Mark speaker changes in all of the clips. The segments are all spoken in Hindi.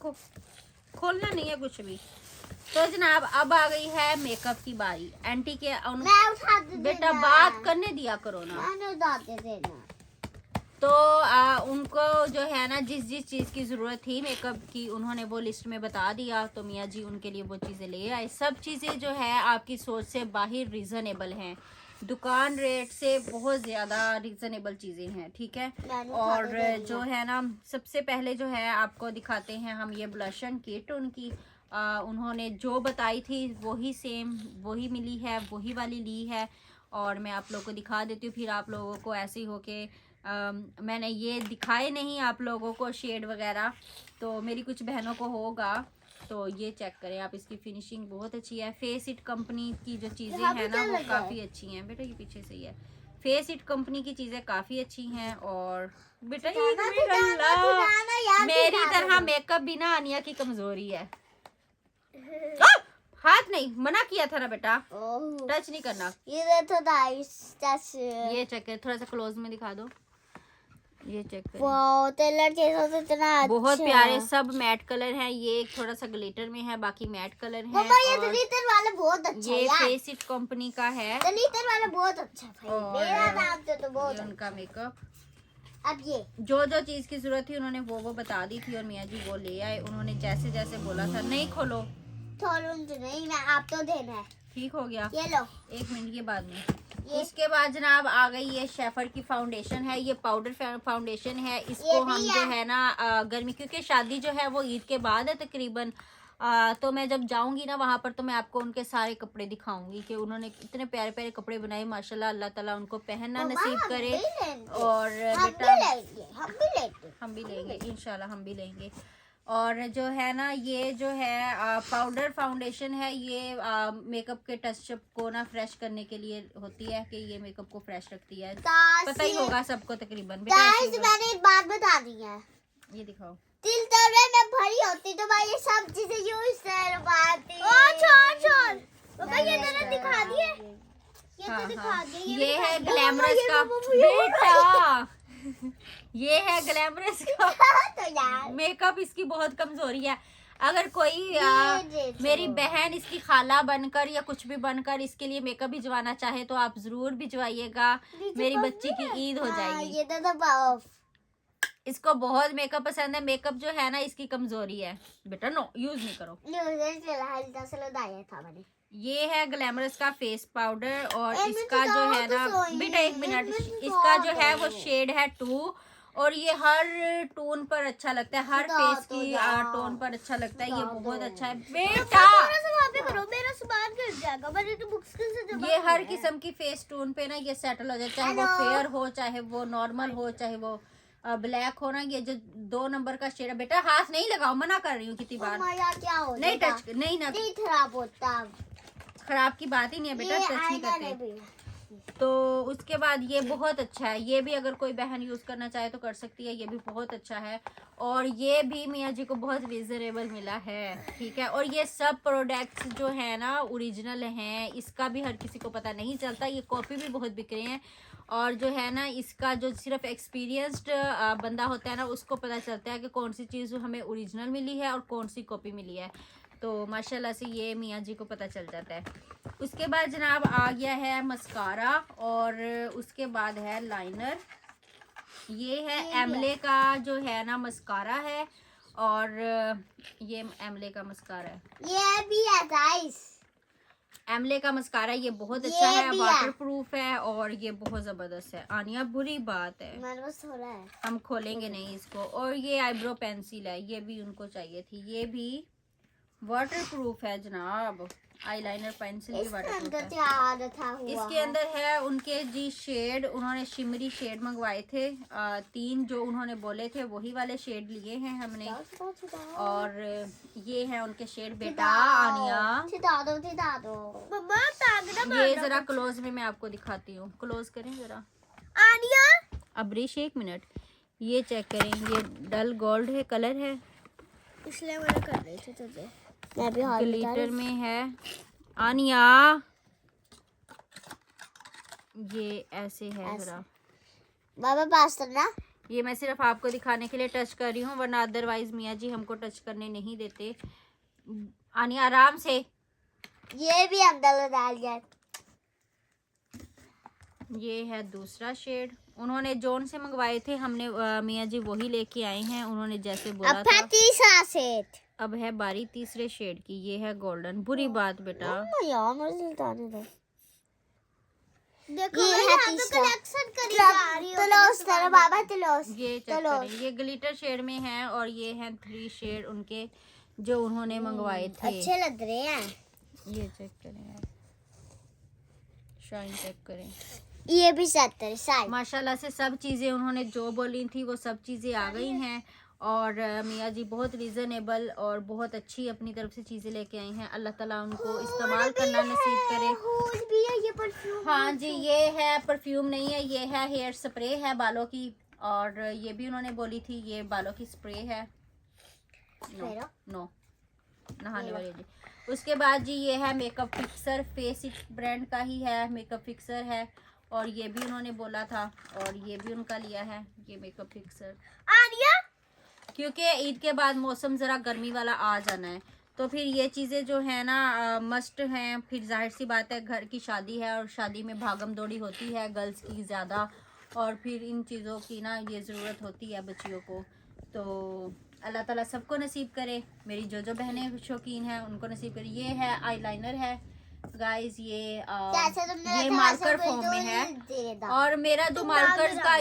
Speaker 1: रखो, खोलना नहीं है कुछ भी। तो जनाब अब आ गई है मेकअप की बारी। आंटी के बेटा बात करने दिया करो ना। तो उनको जो है ना जिस चीज़ की ज़रूरत थी मेकअप की उन्होंने वो लिस्ट में बता दिया, तो मियाँ जी उनके लिए वो चीज़ें ले आए। सब चीज़ें जो है आपकी सोच से बाहर रीज़नेबल हैं, दुकान रेट से बहुत ज़्यादा रीज़नेबल चीज़ें हैं, ठीक है। और जो है ना सबसे पहले जो है आपको दिखाते हैं हम ये ब्लशन किट उनकी। उन्होंने जो बताई थी वही सेम वही मिली है, वही वाली ली है। और मैं आप लोगों को दिखा देती हूँ, फिर आप लोगों को ऐसे ही हो के मैंने ये दिखाए नहीं आप लोगों को शेड वगैरह, तो मेरी कुछ बहनों को होगा। तो ये चेक करें आप, इसकी फिनिशिंग बहुत अच्छी है। फेस इट कंपनी की जो चीज़ें हैं ना वो काफ़ी अच्छी हैं। बेटा ये पीछे से ही है, फेस इट कंपनी की चीज़ें काफ़ी अच्छी हैं। और बेटा मेरी तरह मेकअप भी ना आनिया की कमजोरी है। हाथ नहीं, मना किया था ना बेटा, टच नहीं करना। ये चेक कर, थोड़ा सा क्लोज में दिखा दो, ये चेक करें। बहुत प्यारे सब मैट कलर हैं। ये थोड़ा सा ग्लिटर में है, बाकी मैट कलर है।
Speaker 2: ये ग्लिटर वाला बहुत अच्छा है,
Speaker 1: ये फेस इट कंपनी का है,
Speaker 2: ग्लिटर वाला बहुत अच्छा है। मेरा नाम तो बहुत
Speaker 1: ये उनका मेकअप।
Speaker 2: अब ये
Speaker 1: जो चीज की जरूरत थी उन्होंने वो बता दी थी और मियाँ जी वो ले आए। उन्होंने जैसे जैसे बोला था। नहीं खोलो,
Speaker 2: नहीं मैं आप तो देना है।
Speaker 1: ठीक हो गया,
Speaker 2: ये लो
Speaker 1: 1 मिनट के बाद में। उसके बाद जनाब आ गई ये शेफर की फाउंडेशन है, ये पाउडर फाउंडेशन है। इसको हम जो है ना गर्मी, क्योंकि शादी जो है वो ईद के बाद है तकरीबन, तो मैं जब जाऊंगी ना वहाँ पर तो मैं आपको उनके सारे कपड़े दिखाऊंगी कि उन्होंने इतने प्यारे प्यारे कपड़े बनाए माशाल्लाह। अल्लाह ताला उनको पहनना नसीब करे। और बेटा हम भी लेंगे इंशाल्लाह, हम भी लेंगे। और जो है ना ये जो है पाउडर फाउंडेशन है, ये मेकअप के टचअप को ना फ्रेश करने के लिए होती है कि ये मेकअप को फ्रेश रखती है। पता ही होगा सबको तकरीबन।
Speaker 2: मैंने एक बात बता दी है,
Speaker 1: ये दिखाओ।
Speaker 2: तिल तवे में भरी होती तो भाई ये सब चीजें यूज करवाती। पापा ये मैंने दिखा दिए, ये तो दिखा दिए।
Speaker 1: ये है ग्लैमरस का बेटा, ये है ग्लैमरस का
Speaker 2: तो
Speaker 1: मेकअप। इसकी बहुत कमजोरी है। अगर कोई मेरी बहन इसकी खाला बनकर या कुछ भी बनकर इसके लिए मेकअप भिजवाना चाहे तो आप जरूर भिजवाइएगा, मेरी बच्ची की ईद हो जाएगी।
Speaker 2: ये तो
Speaker 1: इसको बहुत मेकअप पसंद है। मेकअप जो है ना इसकी कमजोरी है। बेटा नो यूज नहीं करो। ये है ग्लैमरस का फेस पाउडर और इसका जो है ना बेटा 1 मिनट, इसका जो है वो शेड है 2 और ये हर टोन पर अच्छा लगता है, हर फेस की टोन पर अच्छा लगता है। ये बहुत अच्छा है बेटा।
Speaker 2: मेरा सामान गिर जाएगा, मैंने तो बुक्स से
Speaker 1: ये हर किस्म की फेस टोन पे ना ये सेटल हो जाए, चाहे वो फेयर हो, चाहे वो नॉर्मल हो, चाहे वो ब्लैक हो ना। ये जो 2 नंबर का शेड है बेटा, हाथ नहीं लगाओ, मना कर रही हूँ कितनी बार।
Speaker 2: क्या हो
Speaker 1: नहीं टच, नहीं ना
Speaker 2: खराब होता,
Speaker 1: खराब की बात ही नहीं है बेटा, टच नहीं करते। तो उसके बाद ये बहुत अच्छा है, ये भी अगर कोई बहन यूज करना चाहे तो कर सकती है, ये भी बहुत अच्छा है। और ये भी मियाँ जी को बहुत रीजनेबल मिला है, ठीक है। और ये सब प्रोडक्ट्स जो है ना ओरिजिनल हैं, इसका भी हर किसी को पता नहीं चलता। ये कॉपी भी बहुत बिक रहे हैं और जो है ना इसका जो सिर्फ एक्सपीरियंस्ड बंदा होता है ना उसको पता चलता है कि कौन सी चीज़ हमें ओरिजिनल मिली है और कौन सी कॉपी मिली है। तो माशाल्लाह से ये मियाँ जी को पता चल जाता है। उसके बाद जनाब आ गया है मस्कारा और उसके बाद है लाइनर। ये है एमले का जो है ना मस्कारा है और ये एमले का मस्कारा है।
Speaker 2: ये भी है गाइस,
Speaker 1: एमले का मस्कारा। ये बहुत अच्छा है, वाटर प्रूफ है और ये बहुत जबरदस्त है। आनिया बुरी बात है, हम खोलेंगे नहीं इसको। और ये आईब्रो पेंसिल है, ये भी उनको चाहिए थी, ये भी वाटर प्रूफ है जनाब। आईलाइनर पेंसिल भी वाटर प्रूफ है। इसके अंदर है उनके जी शेड, उन्होंने शिमरी शेड मंगवाए थे 3 जो उन्होंने बोले थे वही वाले शेड लिए हैं हमने। और ये है उनके शेड बेटा। आनिया ये जरा क्लोज में मैं आपको दिखाती हूँ, क्लोज करें जरा।
Speaker 2: आनिया
Speaker 1: अब्रिश 1 मिनट, ये चेक करें, ये डल गोल्ड है कलर है,
Speaker 2: इसलिए मैंने कर रही थी तुझे। मैं भी
Speaker 1: ग्लिटर में है। आनिया ये ऐसे है जरा
Speaker 2: बाबा पास करना,
Speaker 1: ये मैं सिर्फ आपको दिखाने के लिए टच कर रही हूँ, वरना अदरवाइज मियाँ जी हमको टच करने नहीं देते। आनिया आराम से।
Speaker 2: ये भी अंदर डाल जाए।
Speaker 1: ये है दूसरा शेड, उन्होंने जोन से मंगवाए थे, हमने मियाँ जी वही लेके आए हैं, उन्होंने जैसे बोला था।
Speaker 2: तीसरा शेड।
Speaker 1: अब है बारी तीसरे शेड की, ये है गोल्डन। बुरी बात बेटा,
Speaker 2: यार मुझे बताने दो। देखो ये है तीसरा। कलेक्शन करी जा रही हो। तलोस तेरा बाबा तलोस।
Speaker 1: ये चेक करें, ये ग्लिटर शेड में है और ये हैं 3 शेड उनके जो उन्होंने मंगवाए थे।
Speaker 2: अच्छे लग रहे हैं।
Speaker 1: ये चेक करें यार, शाइन चेक करें।
Speaker 2: ये भी 70 साइज।
Speaker 1: माशाल्लाह से सब चीज़ें उन्होंने जो बोली थी वो सब चीज़ें आ गई हैं और मियाँ जी बहुत रीज़नेबल और बहुत अच्छी अपनी तरफ से चीज़ें लेके आई हैं। अल्लाह ताला उनको इस्तेमाल करना नसीब करे।
Speaker 2: हूल भी है, ये परफ्यूम।
Speaker 1: हाँ जी, ये है परफ्यूम नहीं है, ये है हेयर स्प्रे है बालों की, और ये भी उन्होंने बोली थी ये बालों की स्प्रे है। नो नहाने वाली जी। उसके बाद जी ये है मेकअप फिक्सर, फेस ब्रांड का ही है, मेकअप फिक्सर है, और ये भी उन्होंने बोला था और ये भी उनका लिया है ये मेकअप फिक्सर।
Speaker 2: आनिया
Speaker 1: क्योंकि ईद के बाद मौसम ज़रा गर्मी वाला आ जाना है, तो फिर ये चीज़ें जो है ना मस्ट हैं। फिर जाहिर सी बात है घर की शादी है और शादी में भागम दौड़ी होती है गर्ल्स की ज़्यादा, और फिर इन चीज़ों की ना ये ज़रूरत होती है बच्चियों को। तो अल्लाह ताला सबको नसीब करे, मेरी जो बहनें शौकीन हैं उनको नसीब करे। ये है आईलाइनर है गाइस, ये मार्कर फॉर्म में है, और मेरा जो मार्कर का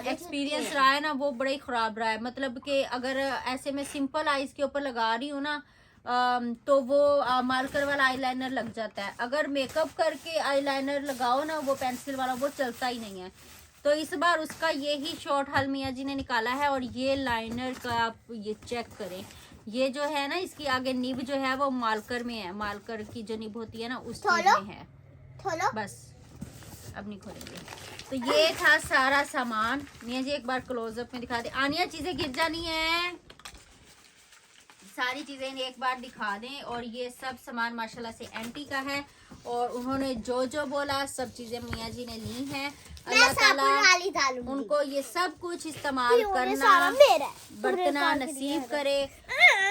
Speaker 1: एक्सपीरियंस रहा है ना वो बड़ा ही ख़राब रहा है। मतलब कि अगर ऐसे मैं सिंपल आईज के ऊपर लगा रही हूँ ना तो वो मार्कर वाला आईलाइनर लग जाता है। अगर मेकअप करके आईलाइनर लगाओ ना वो पेंसिल वाला, वो चलता ही नहीं है। तो इस बार उसका यही शॉर्ट हल मियाँ जी ने निकाला है, और ये लाइनर का आप ये चेक करें, ये जो है ना इसकी आगे निब जो है वो मार्कर में है, मार्कर की जो निब होती है ना उस चीज में है। बस अब नहीं खोलेंगे। तो ये था सारा सामान। मियाँ जी एक बार क्लोजअप में दिखा दे। आनिया चीजें गिर जानी है, सारी चीजें एक बार दिखा दें। और ये सब सामान माशाल्लाह से एंटी का है, और उन्होंने जो बोला सब चीजें मियाँ जी ने ली हैं। अल्लाह ताला उनको ये सब कुछ इस्तेमाल करना बरतना नसीब करे,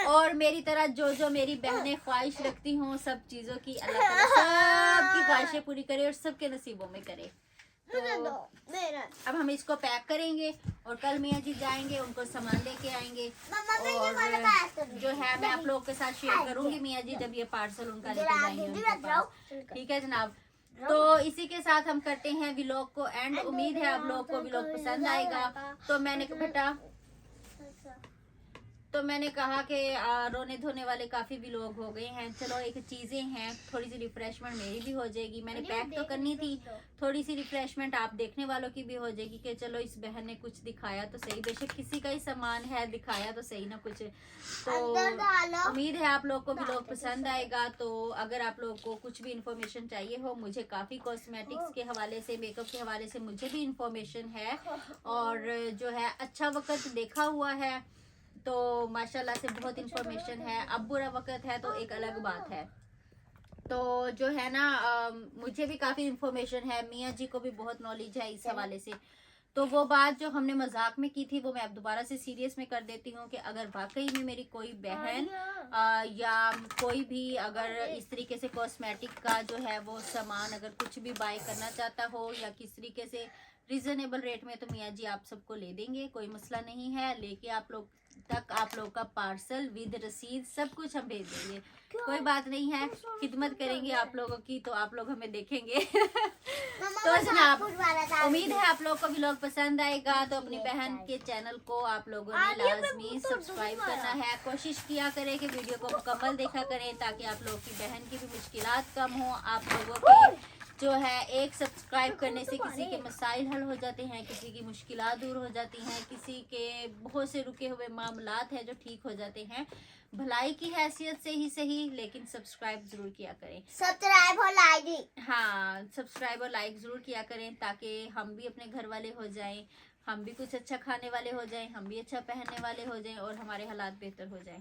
Speaker 1: और मेरी तरह जो मेरी बहनें ख्वाहिश रखती हूँ सब चीज़ों की, अल्लाह ताला सबकी ख्वाहिशें पूरी करे और सबके नसीबों में करे। तो अब हम इसको पैक करेंगे और कल मियाँ जी जाएंगे, उनको सामान लेके आएंगे, और जो है मैं आप लोग के साथ शेयर करूंगी मियाँ जी जब ये पार्सल उनका लेके जाएंगे उनके पास। ठीक है जनाब, तो इसी के साथ हम करते हैं व्लॉग को एंड। उम्मीद है आप लोग को व्लॉग पसंद आएगा। तो मैंने कहा कि रोने धोने वाले काफ़ी व्लॉग हो गए हैं, चलो एक चीज़ें हैं, थोड़ी सी रिफ्रेशमेंट मेरी भी हो जाएगी। मैंने पैक तो करनी थी, थोड़ी सी रिफ्रेशमेंट आप देखने वालों की भी हो जाएगी कि चलो इस बहन ने कुछ दिखाया तो सही, बेशक किसी का ही सामान है, दिखाया तो सही ना कुछ। तो उम्मीद है आप लोग को व्लॉग पसंद आएगा। तो अगर आप लोग को कुछ भी इंफॉर्मेशन चाहिए हो, मुझे काफ़ी कॉस्मेटिक्स के हवाले से, मेकअप के हवाले से मुझे भी इंफॉर्मेशन है, और जो है अच्छा वक्त देखा हुआ है, तो माशाल्लाह से बहुत इंफॉर्मेशन है। अब बुरा वक्त है तो एक अलग बात है। तो जो है ना मुझे भी काफ़ी इंफॉर्मेशन है, मियाँ जी को भी बहुत नॉलेज है इस हवाले से। तो वो बात जो हमने मजाक में की थी वो मैं अब दोबारा से सीरियस में कर देती हूँ कि अगर वाकई में मेरी कोई बहन या कोई भी अगर इस तरीके से कॉस्मेटिक का जो है वो सामान अगर कुछ भी बाय करना चाहता हो या किस तरीके से रीजनेबल रेट में, तो मियाँ जी आप सबको ले देंगे, कोई मसला नहीं है। लेके आप लोग तक आप लोग का पार्सल विद रसीद सब कुछ हम भेज देंगे, कोई बात नहीं है। खिदमत करेंगे आप लोगों की, तो आप लोग हमें देखेंगे। तो जनाब उम्मीद है आप लोग को व्लॉग पसंद आएगा। तो अपनी बहन के चैनल को आप लोगों ने लाजमी सब्सक्राइब करना है। कोशिश किया करें कि वीडियो को मुकम्मल देखा करें ताकि आप लोग की बहन की भी मुश्किलात कम हो। आप लोगों के जो है एक सब्सक्राइब करने से किसी के मसाइल हल हो जाते हैं, किसी की मुश्किलात दूर हो जाती हैं, किसी के बहुत से रुके हुए मामलात हैं जो ठीक हो जाते हैं। भलाई की हैसियत से ही सही, लेकिन सब्सक्राइब जरूर किया करें।
Speaker 2: सब्सक्राइब और लाइक,
Speaker 1: हाँ सब्सक्राइब और लाइक जरूर किया करें ताकि हम भी अपने घर वाले हो जाएं, हम भी कुछ अच्छा खाने वाले हो जाएं, हम भी अच्छा पहनने वाले हो जाएं और हमारे हालात बेहतर हो जाएं।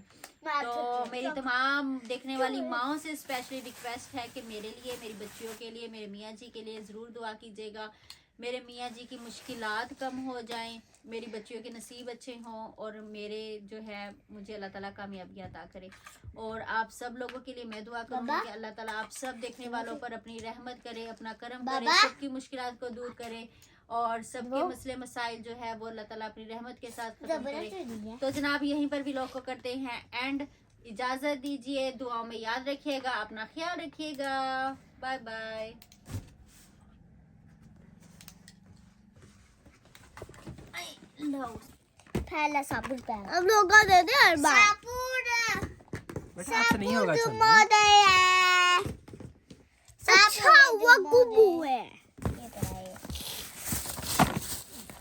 Speaker 1: तो मेरी तमाम देखने वाली माओं से स्पेशली रिक्वेस्ट है कि मेरे लिए, मेरी बच्चियों के लिए, मेरे मियाँ जी के लिए ज़रूर दुआ कीजिएगा मेरे मियाँ जी की मुश्किलात कम हो जाएं, मेरी बच्चियों के नसीब अच्छे हों और मेरे जो है मुझे अल्लाह ताला कामयाबी अता करे। और आप सब लोगों के लिए मैं दुआ करूँगी कि अल्लाह ताला आप सब देखने वालों पर अपनी रहमत करे, अपना करम करे, सबकी मुश्किलात को दूर करे और सबके मसले मसाइल जो है वो अल्लाह ताला अपनी रहमत के साथ खत्म करे। तो जनाब यहीं पर भी लोग को करते हैं एंड, इजाज़त दीजिए, दुआओं में याद रखिएगा, अपना ख्याल रखिएगा, बाय बाय।
Speaker 2: पहला साबुन पहला अब लोग दे दे हर बार साबुन
Speaker 3: बेटा आपसे नहीं होगा चल
Speaker 2: अच्छा वो गुबू है ये तो है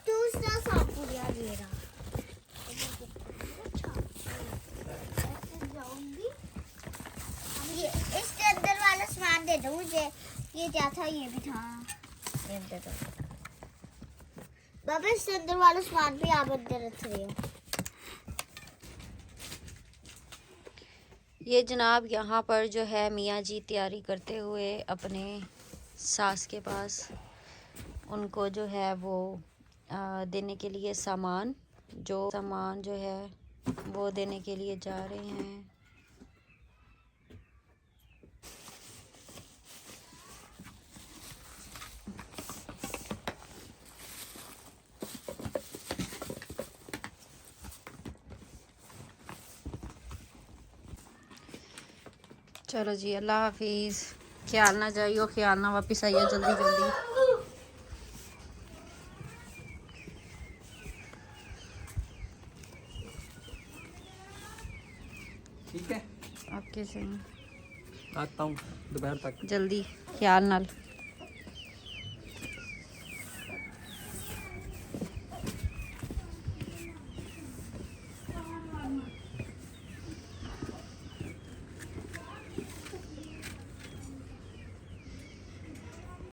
Speaker 2: दूसरा साबुन यार ये रहा ये इसके अंदर वाला सामान दे दो मुझे, ये क्या था, ये भी था, ये दे दो बाबा, इसके अंदर वाला सामान भी आप अंदर रख रहे हो।
Speaker 1: ये जनाब यहाँ पर जो है मियाँ जी तैयारी करते हुए अपने सास के पास उनको जो है वो देने के लिए सामान जो है वो देने के लिए जा रहे हैं। चलो जी, अल्लाह हाफिज़, ख्याल ना जाइयो, ख्याल ना वापस आइए, जल्दी जल्दी।
Speaker 3: ठीक है,
Speaker 1: आपके से
Speaker 3: आता हूँ दोपहर तक,
Speaker 1: जल्दी ख्याल नाल।